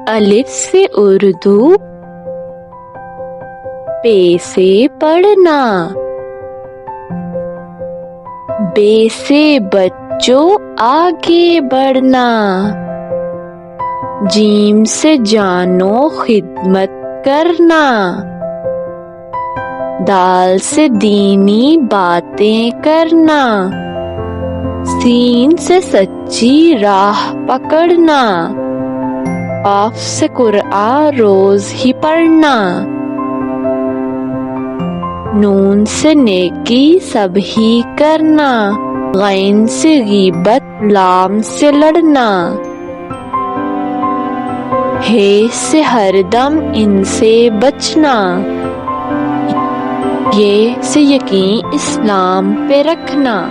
الف سے اردو، پے سے پڑھنا، بے سے بچوں آگے بڑھنا، جیم سے جانو خدمت کرنا، دال سے دینی باتیں کرنا، سین سے سچی راہ پکڑنا، قاف سے قرآن روز ہی پڑھنا، نون سے نیکی سب ہی کرنا، غین سے غیبت لام سے لڑنا، ہے سے ہر دم ان سے بچنا، یہ سے یقین اسلام پہ رکھنا۔